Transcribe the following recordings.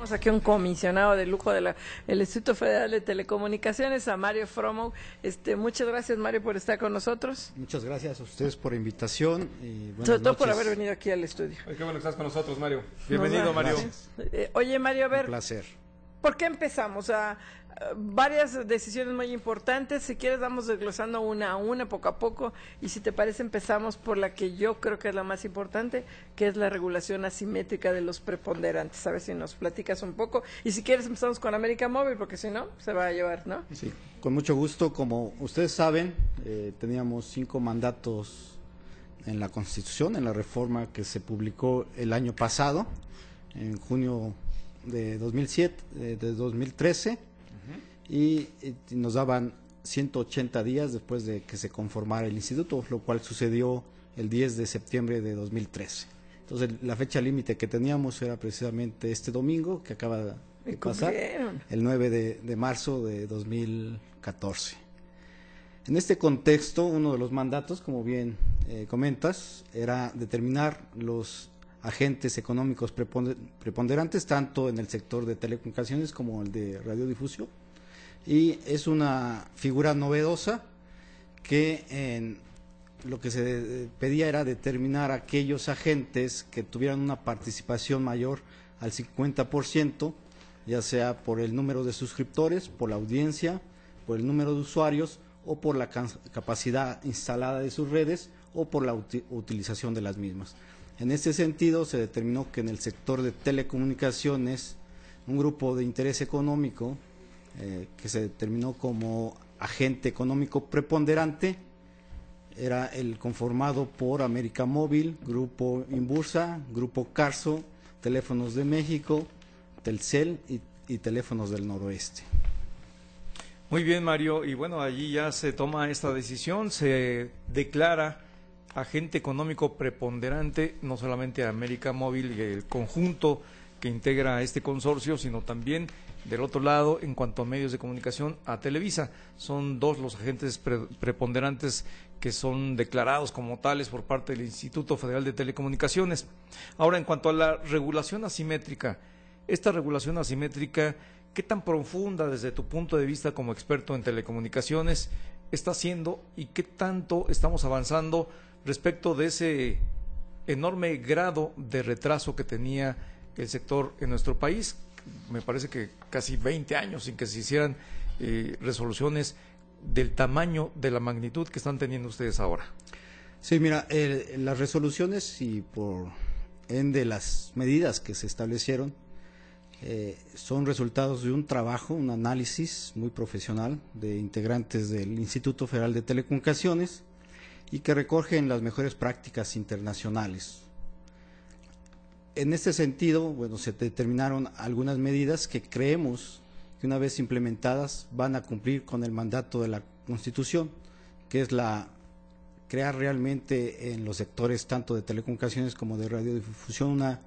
Tenemos aquí un comisionado de lujo del Instituto Federal de Telecomunicaciones, a Mario Fromow. Muchas gracias, Mario, por estar con nosotros. Muchas gracias a ustedes por la invitación y sobre todo por haber venido aquí al estudio. Qué bueno que estás con nosotros, Mario. Bienvenido, Mario. Oye, Mario, a ver. Un placer. ¿Por qué empezamos? Varias decisiones muy importantes. Si quieres, vamos desglosando una a una, poco a poco. Y si te parece, empezamos por la que yo creo que es la más importante, que es la regulación asimétrica de los preponderantes. A ver si nos platicas un poco. Y si quieres, empezamos con América Móvil, porque si no, se va a llevar, ¿no? Sí, con mucho gusto. Como ustedes saben, teníamos 5 mandatos en la Constitución, en la reforma que se publicó el año pasado, en junio de 2013, y nos daban 180 días después de que se conformara el instituto, lo cual sucedió el 10 de septiembre de 2013. Entonces, la fecha límite que teníamos era precisamente este domingo, que acaba de pasar, el 9 de marzo de 2014. En este contexto, uno de los mandatos, como bien comentas, era determinar los agentes económicos preponderantes, tanto en el sector de telecomunicaciones como el de radiodifusión. Y es una figura novedosa que lo que se pedía era determinar aquellos agentes que tuvieran una participación mayor al 50%, ya sea por el número de suscriptores, por la audiencia, por el número de usuarios o por la capacidad instalada de sus redes o por la utilización de las mismas. En este sentido, se determinó que en el sector de telecomunicaciones, un grupo de interés económico que se determinó como agente económico preponderante era el conformado por América Móvil, Grupo Inbursa, Grupo Carso, Teléfonos de México, Telcel y Teléfonos del Noroeste. Muy bien, Mario, y bueno, allí ya se toma esta decisión, se declara agente económico preponderante, no solamente a América Móvil y el conjunto que integra este consorcio, sino también del otro lado, en cuanto a medios de comunicación, a Televisa. Son 2 los agentes preponderantes que son declarados como tales por parte del Instituto Federal de Telecomunicaciones. Ahora, en cuanto a la regulación asimétrica, esta regulación asimétrica, ¿qué tan profunda desde tu punto de vista como experto en telecomunicaciones está siendo y qué tanto estamos avanzando respecto de ese enorme grado de retraso que tenía el sector en nuestro país? Me parece que casi 20 años sin que se hicieran resoluciones del tamaño, de la magnitud que están teniendo ustedes ahora. Sí, mira, las resoluciones y por ende las medidas que se establecieron son resultados de un trabajo, un análisis muy profesional de integrantes del Instituto Federal de Telecomunicaciones y que recogen las mejores prácticas internacionales. En este sentido, bueno, se determinaron algunas medidas que creemos que una vez implementadas van a cumplir con el mandato de la Constitución, que es crear realmente en los sectores tanto de telecomunicaciones como de radiodifusión una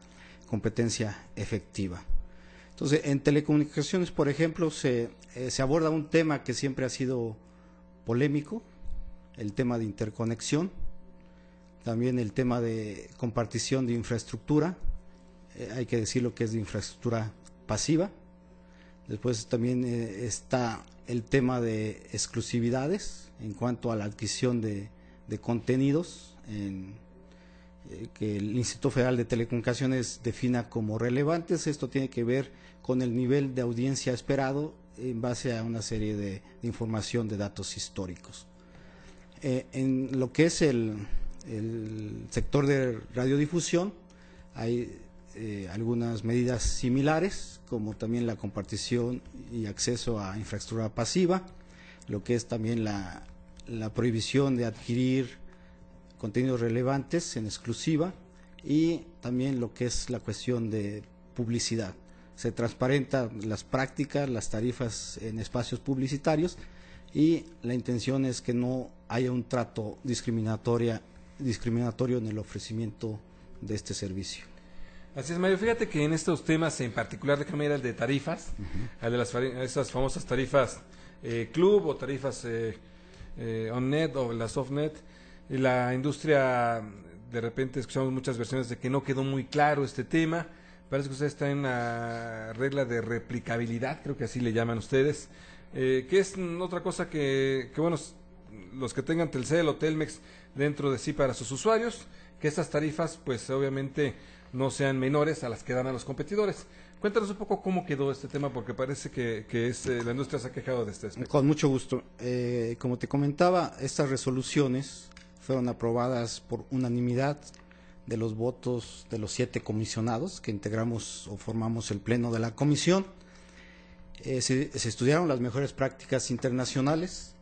competencia efectiva. Entonces, en telecomunicaciones, por ejemplo, se aborda un tema que siempre ha sido polémico, el tema de interconexión, también el tema de compartición de infraestructura, hay que decir lo que es de infraestructura pasiva. Después también está el tema de exclusividades en cuanto a la adquisición de contenidos que el Instituto Federal de Telecomunicaciones defina como relevantes. Esto tiene que ver con el nivel de audiencia esperado en base a una serie de información de datos históricos. En lo que es el sector de radiodifusión hay algunas medidas similares, como también la compartición y acceso a infraestructura pasiva, lo que es también la prohibición de adquirir contenidos relevantes en exclusiva y también lo que es la cuestión de publicidad. Se transparentan las prácticas, las tarifas en espacios publicitarios y la intención es que no haya un trato discriminatorio en el ofrecimiento de este servicio. Así es, Mario. Fíjate que en estos temas, en particular, déjame ir al de tarifas, al de esas famosas tarifas club o tarifas on-net o las off-net. La industria, de repente escuchamos muchas versiones de que no quedó muy claro este tema. Parece que usted está en la regla de replicabilidad, creo que así le llaman ustedes, que es otra cosa que bueno, los que tengan Telcel o Telmex dentro de sí para sus usuarios, que estas tarifas pues obviamente no sean menores a las que dan a los competidores. Cuéntanos un poco cómo quedó este tema, porque parece que la industria se ha quejado de este aspecto. Con mucho gusto. Como te comentaba, estas resoluciones fueron aprobadas por unanimidad de los votos de los 7 comisionados que integramos o formamos el pleno de la comisión. Se estudiaron las mejores prácticas internacionales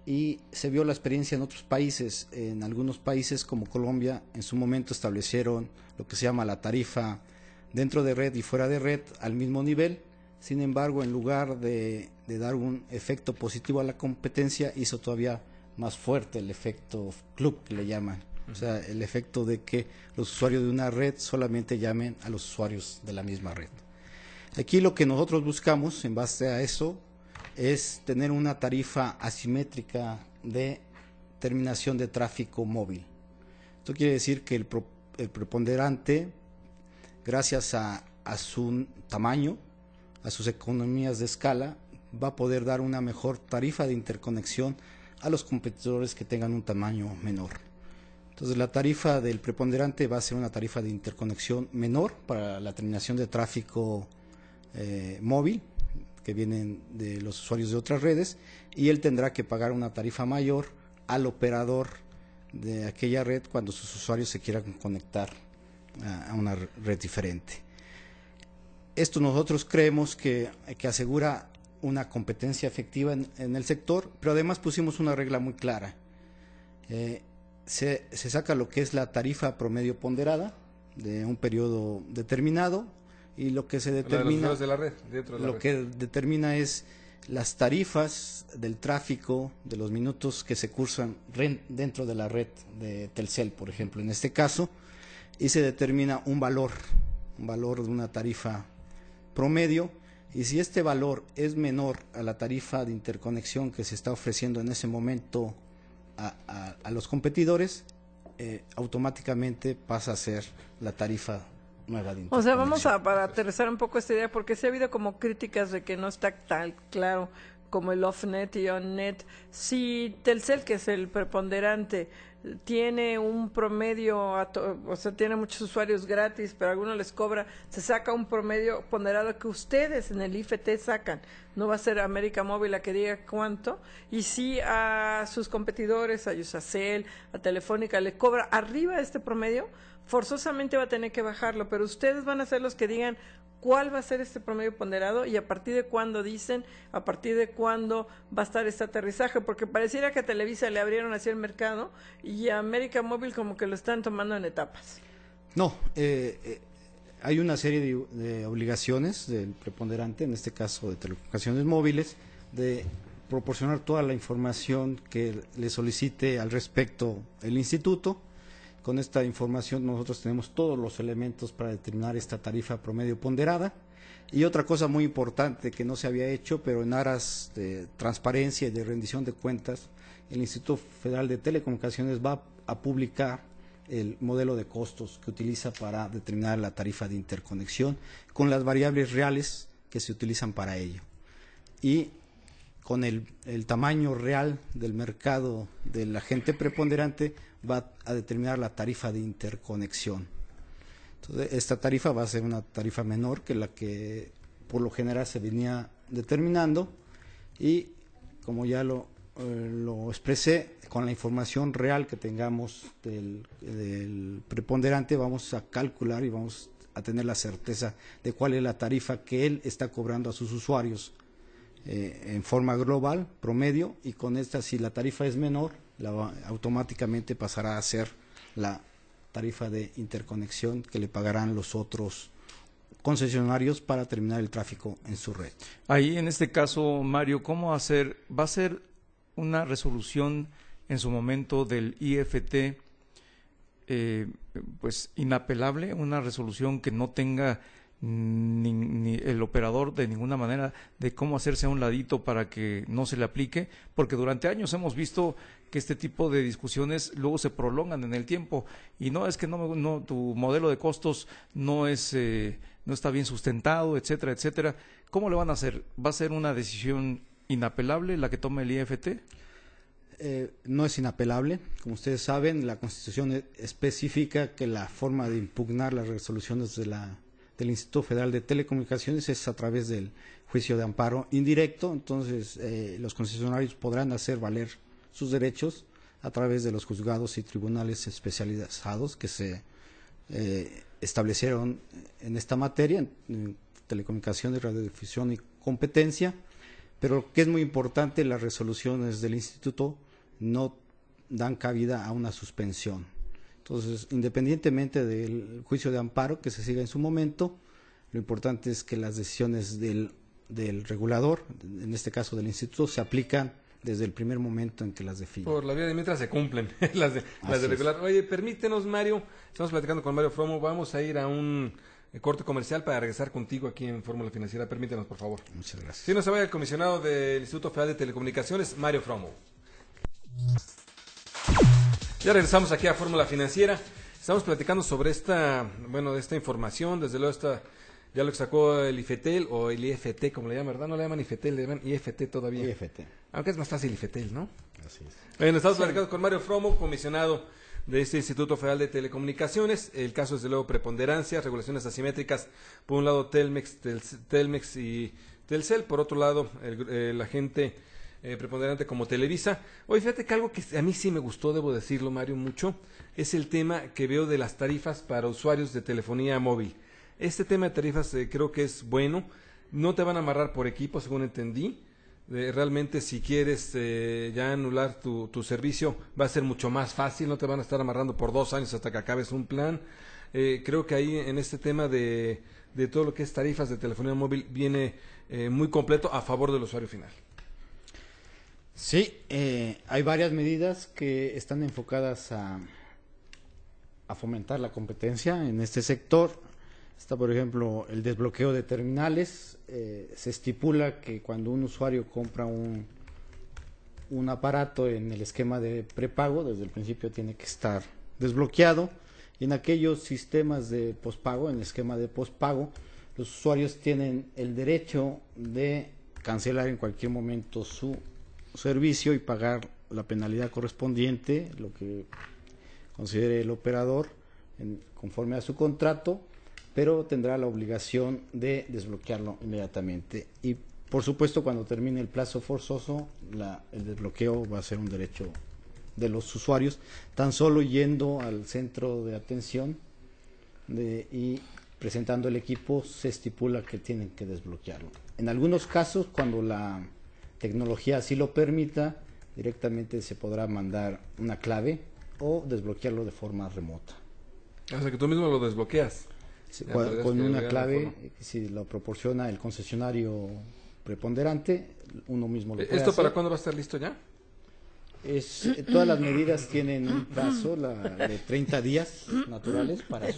y se vio la experiencia en otros países. En algunos países como Colombia en su momento establecieron lo que se llama la tarifa dentro de red y fuera de red al mismo nivel. Sin embargo, en lugar de dar un efecto positivo a la competencia, hizo todavía más fuerte el efecto club, que le llaman. O sea, el efecto de que los usuarios de una red solamente llamen a los usuarios de la misma red. Aquí lo que nosotros buscamos en base a eso es tener una tarifa asimétrica de terminación de tráfico móvil. Esto quiere decir que el preponderante, gracias a su tamaño, a sus economías de escala, va a poder dar una mejor tarifa de interconexión a los competidores que tengan un tamaño menor. Entonces, la tarifa del preponderante va a ser una tarifa de interconexión menor para la terminación de tráfico móvil, que vienen de los usuarios de otras redes, y él tendrá que pagar una tarifa mayor al operador de aquella red cuando sus usuarios se quieran conectar a una red diferente. Esto nosotros creemos que asegura una competencia efectiva en el sector, pero además pusimos una regla muy clara. Se saca lo que es la tarifa promedio ponderada de un periodo determinado, y lo que se determina de la red, que determina es las tarifas del tráfico de los minutos que se cursan dentro de la red de Telcel, por ejemplo, en este caso, y se determina un valor de una tarifa promedio, y si este valor es menor a la tarifa de interconexión que se está ofreciendo en ese momento a los competidores, automáticamente pasa a ser la tarifa nueva de interconexión. O sea, vamos para aterrizar un poco esta idea, porque sí ha habido como críticas de que no está tan claro como el off-net y on-net. Si Telcel, que es el preponderante, tiene un promedio, o sea, tiene muchos usuarios gratis, pero a algunos les cobra, se saca un promedio ponderado que ustedes en el IFT sacan. No va a ser América Móvil la que diga cuánto. Y si a sus competidores, a Yusacell, a Telefónica, le cobra arriba de este promedio, forzosamente va a tener que bajarlo, pero ustedes van a ser los que digan cuál va a ser este promedio ponderado y a partir de cuándo dicen, a partir de cuándo va a estar este aterrizaje, porque pareciera que a Televisa le abrieron así el mercado y a América Móvil como que lo están tomando en etapas. No, hay una serie de obligaciones del preponderante, en este caso de telecomunicaciones móviles, de proporcionar toda la información que le solicite al respecto el instituto. Con esta información nosotros tenemos todos los elementos para determinar esta tarifa promedio ponderada. Y otra cosa muy importante que no se había hecho, pero en aras de transparencia y de rendición de cuentas, el Instituto Federal de Telecomunicaciones va a publicar el modelo de costos que utiliza para determinar la tarifa de interconexión con las variables reales que se utilizan para ello. Y con el tamaño real del mercado del agente preponderante va a determinar la tarifa de interconexión. Entonces, esta tarifa va a ser una tarifa menor que la que por lo general se venía determinando, y como ya lo expresé, con la información real que tengamos del preponderante vamos a calcular y vamos a tener la certeza de cuál es la tarifa que él está cobrando a sus usuarios en forma global, promedio, y con esta, si la tarifa es menor, automáticamente pasará a ser la tarifa de interconexión que le pagarán los otros concesionarios para terminar el tráfico en su red. Ahí, en este caso, Mario, ¿cómo hacer? ¿Va a ser una resolución en su momento del IFT pues inapelable, una resolución que no tenga ni el operador de ninguna manera de cómo hacerse a un ladito para que no se le aplique, porque durante años hemos visto que este tipo de discusiones luego se prolongan en el tiempo y no es que no tu modelo de costos no está bien sustentado, etcétera, etcétera. ¿Cómo le van a hacer? ¿Va a ser una decisión inapelable la que tome el IFT? No es inapelable. Como ustedes saben, la Constitución especifica que la forma de impugnar las resoluciones del Instituto Federal de Telecomunicaciones es a través del juicio de amparo indirecto. Entonces, los concesionarios podrán hacer valer sus derechos a través de los juzgados y tribunales especializados que se establecieron en esta materia, en telecomunicaciones, radiodifusión y competencia. Pero lo que es muy importante, las resoluciones del Instituto no dan cabida a una suspensión. Entonces, independientemente del juicio de amparo que se siga en su momento, lo importante es que las decisiones del regulador, en este caso del Instituto, se aplican desde el primer momento en que las define. Por la vía de mientras se cumplen las de regular. Oye, permítenos, Mario, estamos platicando con Mario Fromo, vamos a ir a un corte comercial para regresar contigo aquí en Fórmula Financiera. Permítenos, por favor. Muchas gracias. Si no se vaya el comisionado del Instituto Federal de Telecomunicaciones, Mario Fromo. Ya regresamos aquí a Fórmula Financiera. Estamos platicando sobre esta información, desde luego ya lo que sacó el IFETEL o el IFT, como le llaman, ¿verdad? No le llaman IFETEL, le llaman IFT todavía. IFT. Aunque es más fácil IFETEL, ¿no? Así es. Bueno, estamos platicando con Mario Fromo, comisionado de este Instituto Federal de Telecomunicaciones. El caso es, desde luego, preponderancia, regulaciones asimétricas. Por un lado, Telmex y Telcel. Por otro lado, el agente preponderante como Televisa. Oye, fíjate que algo que a mí sí me gustó, debo decirlo, Mario, mucho, es el tema que veo de las tarifas para usuarios de telefonía móvil. Este tema de tarifas creo que es bueno. No te van a amarrar por equipo, según entendí. Realmente, si quieres ya anular tu servicio, va a ser mucho más fácil. No te van a estar amarrando por 2 años hasta que acabes un plan. Creo que ahí en este tema de todo lo que es tarifas de telefonía móvil viene muy completo a favor del usuario final. Sí, hay varias medidas que están enfocadas a fomentar la competencia en este sector. Está, por ejemplo, el desbloqueo de terminales. Se estipula que cuando un usuario compra un aparato en el esquema de prepago, desde el principio tiene que estar desbloqueado. Y en aquellos sistemas de pospago, en el esquema de pospago, los usuarios tienen el derecho de cancelar en cualquier momento su servicio y pagar la penalidad correspondiente, lo que considere el operador conforme a su contrato, pero tendrá la obligación de desbloquearlo inmediatamente. Y por supuesto, cuando termine el plazo forzoso, el desbloqueo va a ser un derecho de los usuarios, tan solo yendo al centro de atención y presentando el equipo, se estipula que tienen que desbloquearlo. En algunos casos, cuando la tecnología así lo permita, directamente se podrá mandar una clave o desbloquearlo de forma remota. O sea, que tú mismo lo desbloqueas. Sí, con una clave, si lo proporciona el concesionario preponderante, uno mismo lo puede ¿Esto hacer. para cuándo va a estar listo ya? Todas las medidas tienen un plazo de 30 días naturales para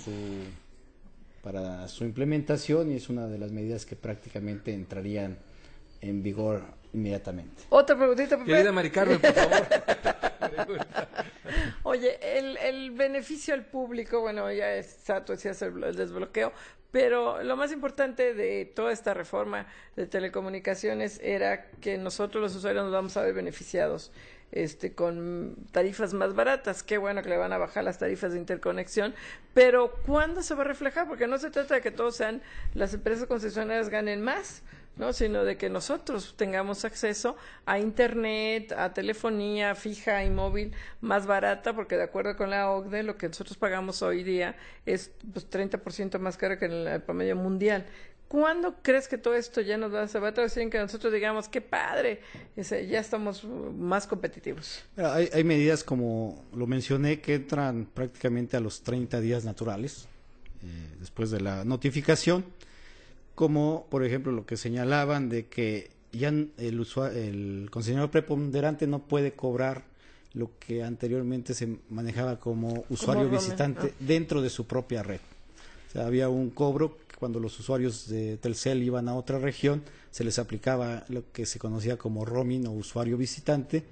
su implementación, y es una de las medidas que prácticamente entrarían en vigor inmediatamente. Otra preguntita, Pepe. Querida Mari Carmen, por favor. Oye, el beneficio al público, bueno, ya tú decías el desbloqueo, pero lo más importante de toda esta reforma de telecomunicaciones era que nosotros los usuarios nos vamos a ver beneficiados con tarifas más baratas. Qué bueno que le van a bajar las tarifas de interconexión, pero ¿cuándo se va a reflejar? Porque no se trata de que todos sean las empresas concesionarias ganen más, ¿no? Sino de que nosotros tengamos acceso a internet, a telefonía fija y móvil más barata, porque de acuerdo con la OCDE, lo que nosotros pagamos hoy día es 30% más caro que en el promedio mundial. ¿Cuándo crees que todo esto ya se va a traducir en que nosotros digamos, qué padre, ya estamos más competitivos? Hay medidas, como lo mencioné, que entran prácticamente a los 30 días naturales después de la notificación, como por ejemplo lo que señalaban de que ya el concesionario preponderante no puede cobrar lo que anteriormente se manejaba como usuario visitante dentro de su propia red, O sea, había un cobro cuando los usuarios de Telcel iban a otra región, se les aplicaba lo que se conocía como roaming o usuario visitante,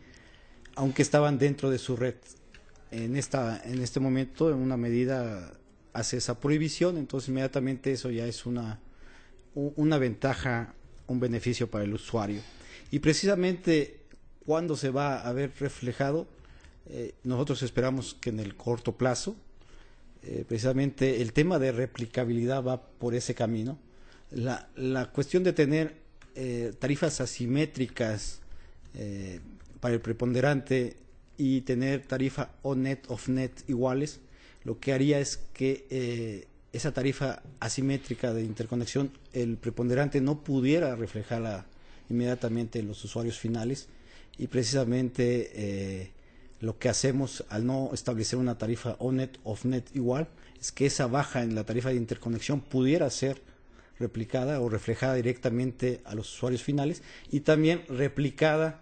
aunque estaban dentro de su red. En este momento, una medida hace esa prohibición, entonces inmediatamente eso ya es una ventaja, un beneficio para el usuario. Y precisamente cuando se va a ver reflejado, nosotros esperamos que en el corto plazo, precisamente el tema de replicabilidad va por ese camino. La cuestión de tener tarifas asimétricas para el preponderante y tener tarifa on-net, off-net iguales, lo que haría es que esa tarifa asimétrica de interconexión, el preponderante no pudiera reflejarla inmediatamente en los usuarios finales, y precisamente lo que hacemos al no establecer una tarifa on-net, off-net igual, es que esa baja en la tarifa de interconexión pudiera ser replicada o reflejada directamente a los usuarios finales y también replicada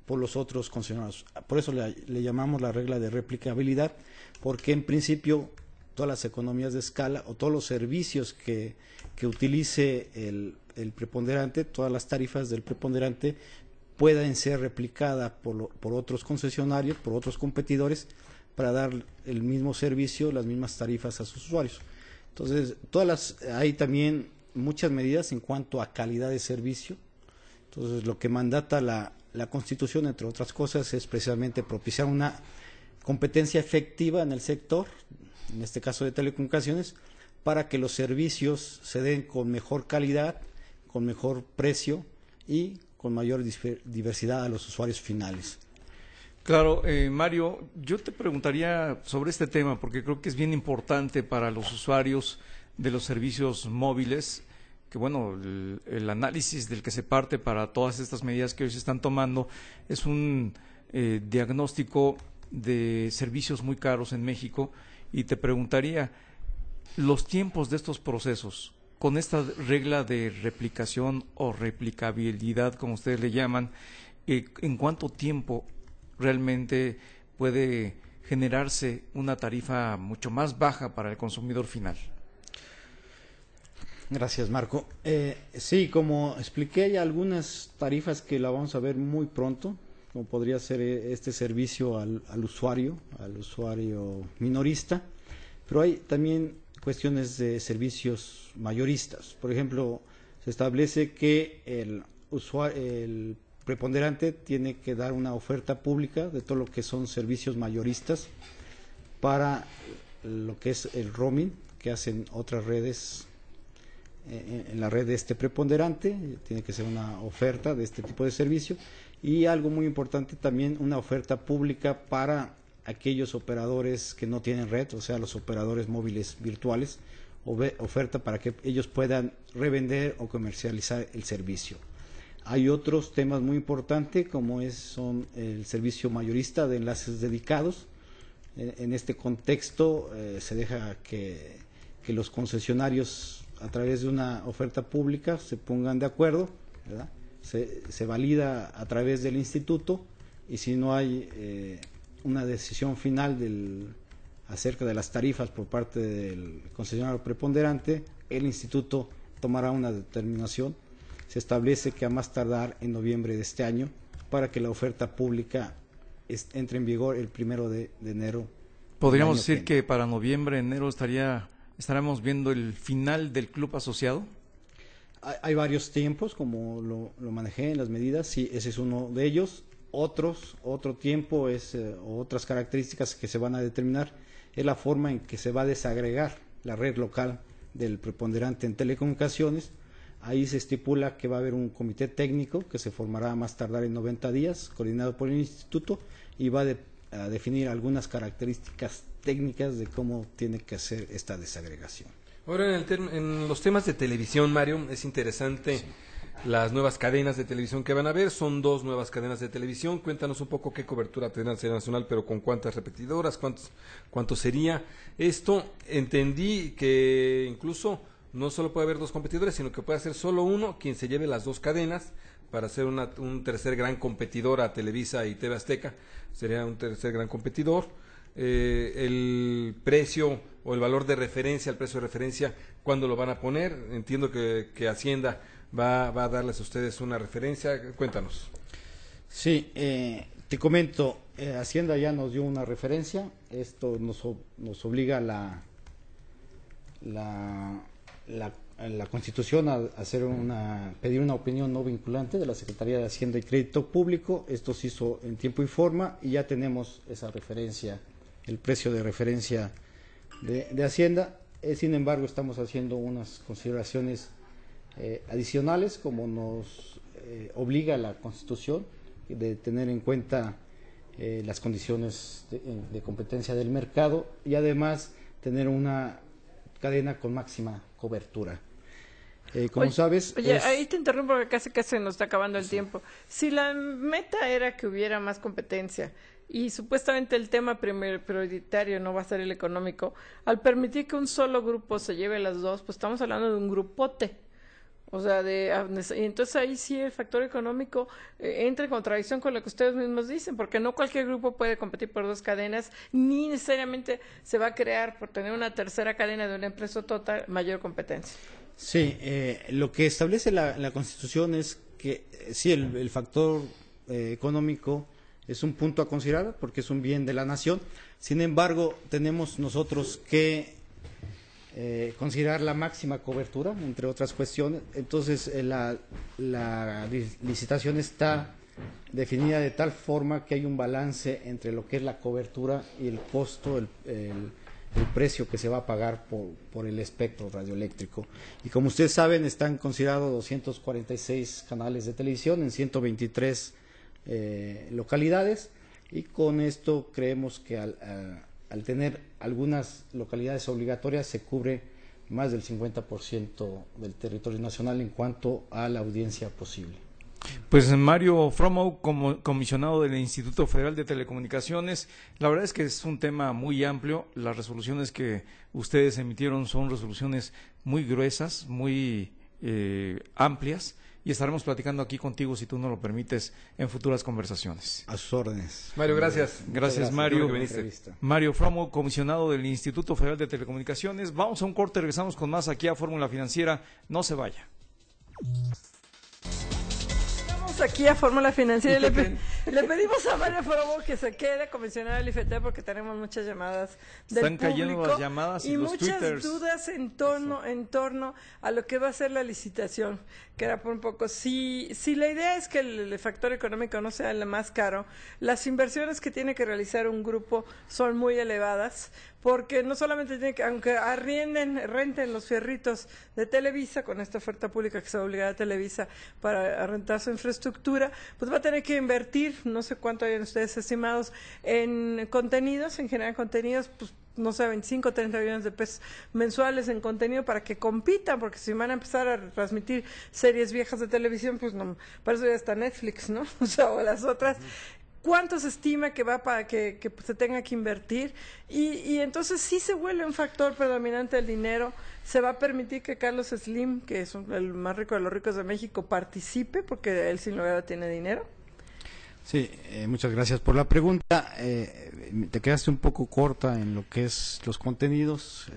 por los otros concesionarios. Por eso le llamamos la regla de replicabilidad, porque en principio todas las economías de escala o todos los servicios que utilice el preponderante, todas las tarifas del preponderante puedan ser replicadas por otros concesionarios, por otros competidores, para dar el mismo servicio, las mismas tarifas a sus usuarios. Entonces, hay también muchas medidas en cuanto a calidad de servicio. Entonces, lo que mandata la Constitución, entre otras cosas, es precisamente propiciar una competencia efectiva en el sector, en este caso de telecomunicaciones, para que los servicios se den con mejor calidad, con mejor precio y con mayor diversidad a los usuarios finales. Claro, Mario, yo te preguntaría sobre este tema porque creo que es bien importante para los usuarios de los servicios móviles, que bueno, el análisis del que se parte para todas estas medidas que hoy se están tomando es un diagnóstico de servicios muy caros en México, y te preguntaría, los tiempos de estos procesos, con esta regla de replicación o replicabilidad, como ustedes le llaman, ¿en cuánto tiempo realmente puede generarse una tarifa mucho más baja para el consumidor final? Gracias, Marco. Sí, como expliqué, hay algunas tarifas que la vamos a ver muy pronto, como podría ser este servicio al usuario minorista, pero hay también cuestiones de servicios mayoristas. Por ejemplo, se establece que el preponderante tiene que dar una oferta pública de todo lo que son servicios mayoristas para lo que es el roaming que hacen otras redes en la red de este preponderante. Tiene que ser una oferta de este tipo de servicio, y algo muy importante también, una oferta pública para aquellos operadores que no tienen red, o sea, los operadores móviles virtuales, oferta para que ellos puedan revender o comercializar el servicio. Hay otros temas muy importantes, como son el servicio mayorista de enlaces dedicados. En este contexto se deja que los concesionarios, a través de una oferta pública, se pongan de acuerdo, ¿verdad? Se valida a través del instituto, y si no hay una decisión final acerca de las tarifas por parte del concesionario preponderante, el instituto tomará una determinación. Se establece que a más tardar en noviembre de este año, para que la oferta pública entre en vigor el 1 de enero. ¿Podríamos decir que para noviembre, enero estaremos viendo el final del club asociado? Hay varios tiempos, como lo manejé en las medidas, sí, ese es uno de ellos. Otro tiempo otras características que se van a determinar es la forma en que se va a desagregar la red local del preponderante en telecomunicaciones. Ahí se estipula que va a haber un comité técnico que se formará a más tardar en 90 días, coordinado por el instituto, y va a definir algunas características técnicas de cómo tiene que hacer esta desagregación. Ahora, en los temas de televisión, Mario, es interesante las nuevas cadenas de televisión que van a haber. Son 2 nuevas cadenas de televisión. Cuéntanos un poco qué cobertura tendrá serie nacional, pero con cuántas repetidoras, cuánto sería. Esto entendí que incluso no solo puede haber 2 competidores, sino que puede ser solo uno quien se lleve las 2 cadenas para ser un tercer gran competidor a Televisa y TV Azteca. Sería un tercer gran competidor. El precio o el valor de referencia, el precio de referencia, ¿cuándo lo van a poner? Entiendo que Hacienda va a darles a ustedes una referencia. Cuéntanos. Sí, te comento, Hacienda ya nos dio una referencia. Esto nos obliga la Constitución a pedir una opinión no vinculante de la Secretaría de Hacienda y Crédito Público. Esto se hizo en tiempo y forma y ya tenemos esa referencia, el precio de referencia de Hacienda. Sin embargo, estamos haciendo unas consideraciones adicionales, como nos obliga la Constitución, de tener en cuenta las condiciones de competencia del mercado y además tener una cadena con máxima cobertura. Como sabes... Oye, ahí te interrumpo porque casi nos está acabando el tiempo. Si la meta era que hubiera más competencia y supuestamente el tema prioritario no va a ser el económico, al permitir que un solo grupo se lleve las dos, pues estamos hablando de un grupote. O sea, y entonces ahí sí el factor económico entra en contradicción con lo que ustedes mismos dicen, porque no cualquier grupo puede competir por dos cadenas, ni necesariamente se va a crear por tener una tercera cadena de una empresa total mayor competencia. Sí, lo que establece la Constitución es que sí, el factor económico es un punto a considerar porque es un bien de la nación. Sin embargo, tenemos nosotros que considerar la máxima cobertura, entre otras cuestiones. Entonces, la licitación está definida de tal forma que hay un balance entre lo que es la cobertura y el costo, el precio que se va a pagar por el espectro radioeléctrico. Y como ustedes saben, están considerados 246 canales de televisión en 123 localidades, y con esto creemos que al tener algunas localidades obligatorias se cubre más del 50% del territorio nacional en cuanto a la audiencia posible. Pues Mario Fromow, como comisionado del Instituto Federal de Telecomunicaciones, la verdad es que es un tema muy amplio. Las resoluciones que ustedes emitieron son resoluciones muy gruesas, muy amplias, y estaremos platicando aquí contigo, si tú nos lo permites, en futuras conversaciones. A sus órdenes. Mario, gracias. Gracias, Mario. Mario Fromow, comisionado del Instituto Federal de Telecomunicaciones. Vamos a un corte, regresamos con más aquí a Fórmula Financiera. No se vaya. Aquí a Fórmula Financiera le pedimos a Mario Fromow que se quede comisionado del IFT porque tenemos muchas llamadas del Están cayendo público las llamadas y los muchas twitters. dudas en torno a lo que va a ser la licitación, que era por un poco si la idea es que el factor económico no sea el más caro, las inversiones que tiene que realizar un grupo son muy elevadas, porque no solamente tiene que, aunque renten los fierritos de Televisa, con esta oferta pública que se va a obligar a Televisa para rentar su infraestructura, pues va a tener que invertir, no sé cuánto hayan ustedes estimados, en contenidos, en generar contenidos, pues no sé, 25 o 30 millones de pesos mensuales en contenido para que compitan, porque si van a empezar a transmitir series viejas de televisión, pues no, para eso ya está Netflix, ¿no? O sea, o las otras. ¿Cuánto se estima que va para que se tenga que invertir? Y entonces sí se vuelve un factor predominante el dinero. ¿Se va a permitir que Carlos Slim, que es el más rico de los ricos de México, participe? Porque él sin lugar tiene dinero. Sí, muchas gracias por la pregunta. Te quedaste un poco corta en lo que es los contenidos.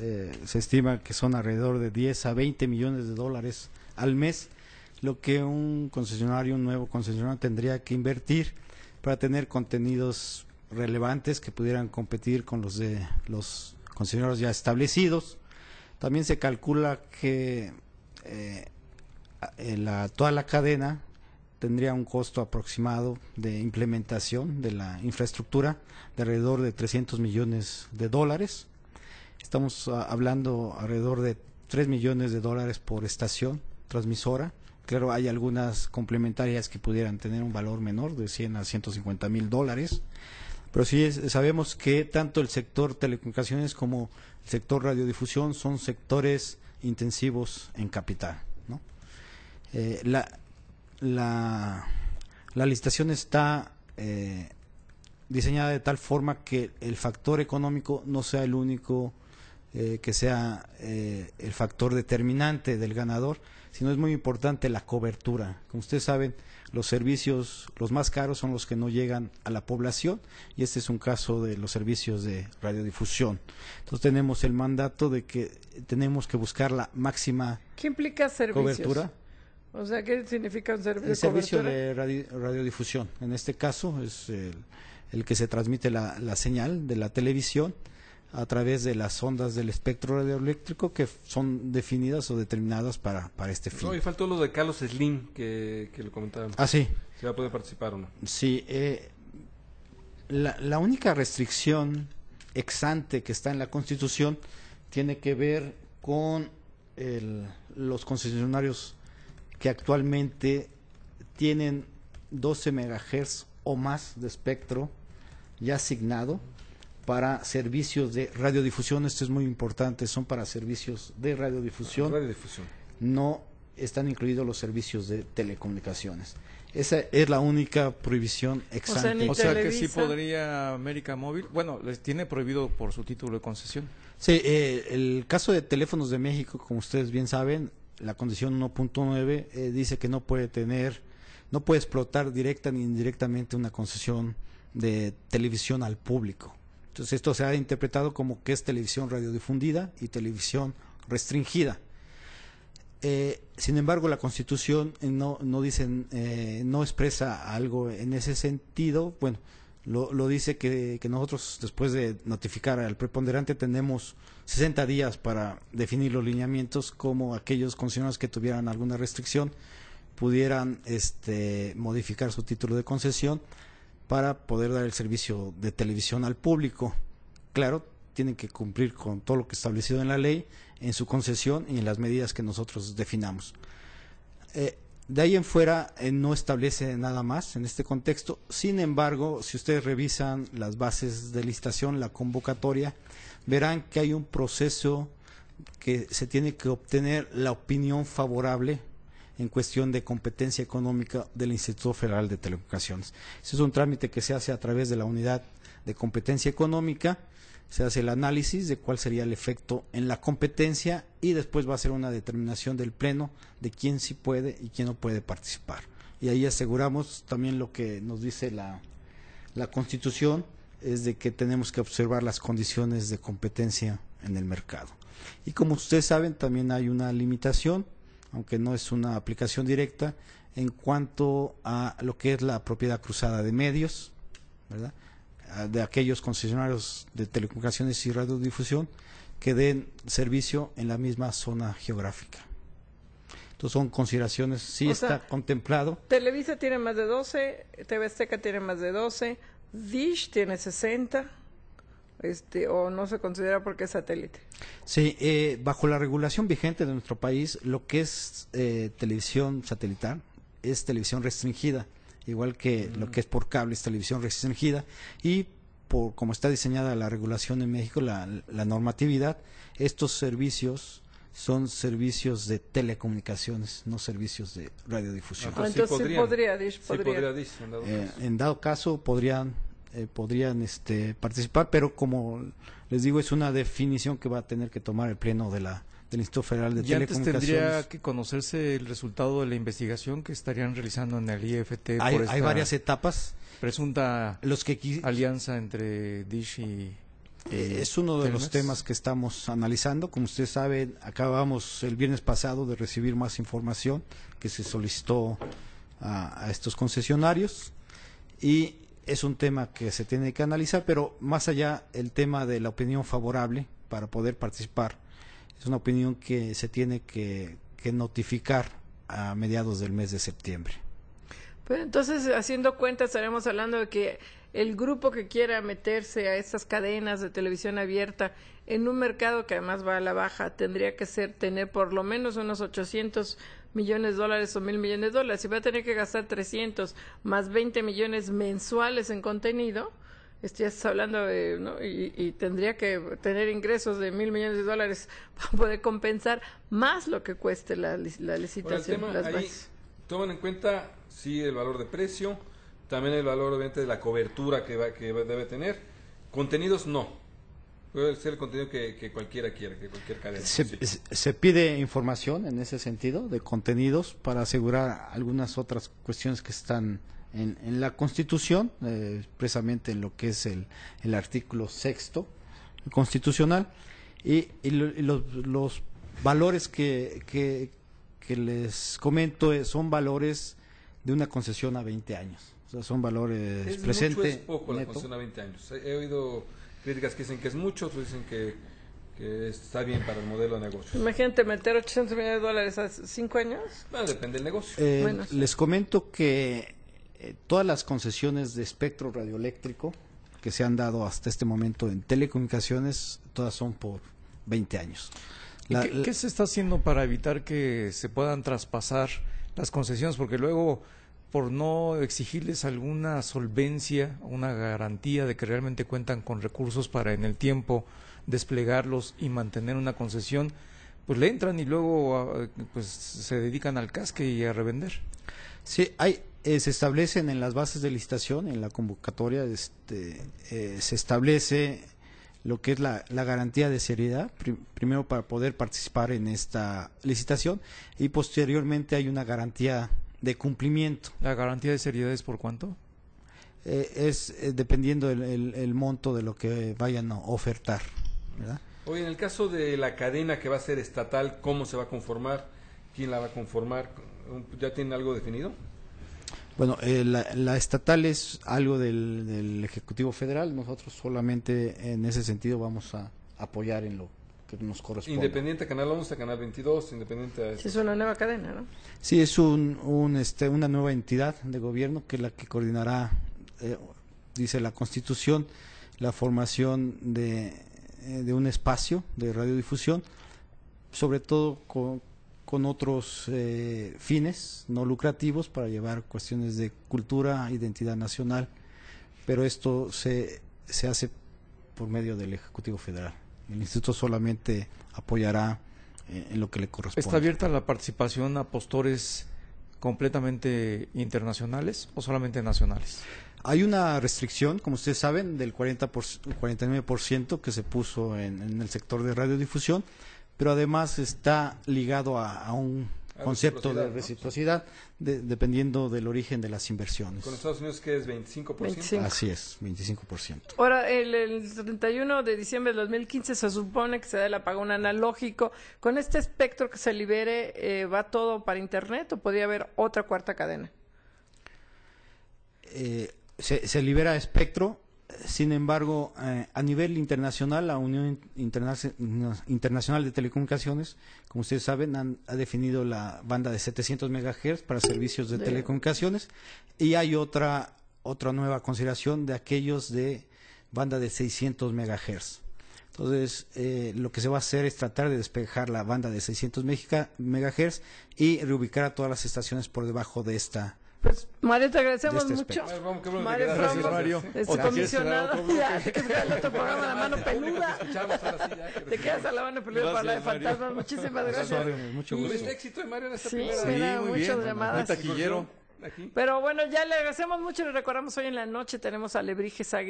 Se estima que son alrededor de 10 a 20 millones de dólares al mes, lo que un nuevo concesionario tendría que invertir para tener contenidos relevantes que pudieran competir con los de los concesionarios ya establecidos. También se calcula que toda la cadena tendría un costo aproximado de implementación de la infraestructura de alrededor de 300 millones de dólares. Estamos hablando alrededor de 3 millones de dólares por estación transmisora. Claro, hay algunas complementarias que pudieran tener un valor menor, de 100 a 150 mil dólares, pero sí sabemos que tanto el sector telecomunicaciones como el sector radiodifusión son sectores intensivos en capital, ¿no? La licitación está diseñada de tal forma que el factor económico no sea el único que sea el factor determinante del ganador, sino es muy importante la cobertura. Como ustedes saben, los servicios, los más caros son los que no llegan a la población, y este es un caso de los servicios de radiodifusión. Entonces tenemos el mandato de que tenemos que buscar la máxima ¿Qué implica servicios? cobertura. O sea, ¿qué significa un servicio El servicio cobertura? de radiodifusión, en este caso es el que se transmite la señal de la televisión a través de las ondas del espectro radioeléctrico que son definidas o determinadas para este fin. No, y faltó lo de Carlos Slim, que lo comentaban. Ah, sí. ¿Se va a poder participar o no? Sí, la única restricción ex ante que está en la Constitución tiene que ver con los concesionarios que actualmente tienen 12 megahertz o más de espectro ya asignado para servicios de radiodifusión. Esto es muy importante, son para servicios de radiodifusión. Radiodifusión. No están incluidos los servicios de telecomunicaciones. Esa es la única prohibición ex O sea, ante. ni O sea que sí Televisa. podría América Móvil, bueno, les tiene prohibido por su título de concesión. Sí, el caso de Teléfonos de México, como ustedes bien saben, la condición 1.9 dice que no puede explotar directa ni indirectamente una concesión de televisión al público. Entonces esto se ha interpretado como que es televisión radiodifundida y televisión restringida. Sin embargo, la Constitución no dice, no expresa algo en ese sentido. Bueno, lo dice que nosotros, después de notificar al preponderante, tenemos 60 días para definir los lineamientos, como aquellos concesionarios que tuvieran alguna restricción pudieran modificar su título de concesión para poder dar el servicio de televisión al público. Claro, tienen que cumplir con todo lo que es establecido en la ley, en su concesión y en las medidas que nosotros definamos. De ahí en fuera no establece nada más en este contexto. Sin embargo, si ustedes revisan las bases de licitación, la convocatoria, verán que hay un proceso que se tiene que obtener la opinión favorable en cuestión de competencia económica del Instituto Federal de Telecomunicaciones. Ese es un trámite que se hace a través de la unidad de competencia económica, se hace el análisis de cuál sería el efecto en la competencia y después va a ser una determinación del Pleno de quién sí puede y quién no puede participar. Y ahí aseguramos también lo que nos dice la Constitución, es de que tenemos que observar las condiciones de competencia en el mercado. Y como ustedes saben, también hay una limitación, aunque no es una aplicación directa, en cuanto a lo que es la propiedad cruzada de medios, ¿verdad?, de aquellos concesionarios de telecomunicaciones y radiodifusión que den servicio en la misma zona geográfica. Entonces son consideraciones, sí está contemplado. Televisa tiene más de 12, TV Azteca tiene más de 12, Dish tiene 60, o no se considera porque es satélite. Sí, bajo la regulación vigente de nuestro país, lo que es televisión satelital es televisión restringida, igual que lo que es por cable es televisión restringida, y por como está diseñada la regulación en México, la normatividad, estos servicios son servicios de telecomunicaciones, no servicios de radiodifusión. Entonces sí podría Dish. En dado caso podrían participar, pero como les digo, es una definición que va a tener que tomar el Pleno del Instituto Federal de Telecomunicaciones. Antes tendría que conocerse el resultado de la investigación que estarían realizando en el IFT. Hay varias etapas. Presunta alianza entre Dish y es uno de los temas que estamos analizando. Como ustedes saben, acabamos el viernes pasado de recibir más información que se solicitó a estos concesionarios, y es un tema que se tiene que analizar, pero más allá el tema de la opinión favorable para poder participar, es una opinión que se tiene que notificar a mediados del mes de septiembre. Pues entonces, haciendo cuenta, estaremos hablando de que el grupo que quiera meterse a estas cadenas de televisión abierta en un mercado que además va a la baja, tendría que tener por lo menos unos $800 millones o $1,000 millones. Si va a tener que gastar 300 más 20 millones mensuales en contenido, ya estás hablando de, ¿no? Y tendría que tener ingresos de $1,000 millones para poder compensar más lo que cueste la licitación. Bueno, el tema ahí, toman en cuenta, sí, el valor de precio, también el valor obviamente de la cobertura que debe tener. Contenidos no Puede ser el contenido que cualquiera quiera, que cualquier cadena. Se pide información en ese sentido de contenidos para asegurar algunas otras cuestiones que están en la Constitución, precisamente en lo que es el artículo 6º constitucional, y los valores que les comento son valores de una concesión a 20 años. O sea, son valores ¿Es presente, mucho o es poco la neto. concesión a 20 años? He oído críticas que dicen que es mucho, otros dicen que está bien para el modelo de negocio. Imagínate meter $800 millones a 5 años. Bueno, depende del negocio. Bueno, sí. Les comento que todas las concesiones de espectro radioeléctrico que se han dado hasta este momento en telecomunicaciones, todas son por 20 años. ¿Qué se está haciendo para evitar que se puedan traspasar las concesiones? Porque luego, por no exigirles alguna solvencia, una garantía de que realmente cuentan con recursos para en el tiempo desplegarlos y mantener una concesión, pues le entran y luego pues se dedican al casque y a revender. Sí, se establecen en las bases de licitación, en la convocatoria, se establece lo que es la garantía de seriedad, primero para poder participar en esta licitación, y posteriormente hay una garantía de cumplimiento. ¿La garantía de seriedad es por cuánto? Dependiendo el monto de lo que vayan a ofertar, ¿verdad? Oye, en el caso de la cadena que va a ser estatal, ¿cómo se va a conformar? ¿Quién la va a conformar? ¿Ya tienen algo definido? Bueno, la estatal es algo del Ejecutivo Federal. Nosotros solamente en ese sentido vamos a apoyar en lo que nos corresponde. Independiente, Canal 11, Canal 22, independiente a Sí, es una nueva cadena, ¿no? Sí, es una nueva entidad de gobierno que es la que coordinará, dice la Constitución, la formación de un espacio de radiodifusión, sobre todo con otros fines no lucrativos para llevar cuestiones de cultura, identidad nacional, pero esto se hace por medio del Ejecutivo Federal. El Instituto solamente apoyará en lo que le corresponde. ¿Está abierta la participación a postores completamente internacionales o solamente nacionales? Hay una restricción, como ustedes saben, del 49% que se puso en el sector de radiodifusión, pero además está ligado a un concepto de reciprocidad, dependiendo del origen de las inversiones. ¿Con Estados Unidos qué es? ¿25%? 25. Así es, 25%. Ahora, el 31 de diciembre de 2015 se supone que se da el apagón analógico. ¿Con este espectro que se libere, va todo para Internet o podría haber otra cuarta cadena? Se libera espectro. Sin embargo, a nivel internacional, la Unión Internacional de Telecomunicaciones, como ustedes saben, ha definido la banda de 700 MHz para servicios de telecomunicaciones, y hay otra nueva consideración de aquellos de banda de 600 MHz. Entonces, lo que se va a hacer es tratar de despejar la banda de 600 MHz y reubicar a todas las estaciones por debajo de esta. Pues, Mario, te agradecemos de mucho. espectro. Vamos, qué bueno que Mario quedaste. Gracias, Frambo, Mario. comisionado. Ya, te quedas el otro programa, La Mano Peluda. Escuchamos ahora sí, ya, que Te quedas a La Mano Peluda para la de Gracias, Mario. fantasmas. Muchísimas gracias. Mucho Y gusto. el éxito de Mario en esta Sí, primera. sí. Mira, muy muchas bien. llamadas. Muy taquillero. Aquí. Pero bueno, ya le agradecemos mucho. Le recordamos hoy en la noche tenemos a Alebrijes Aguirre.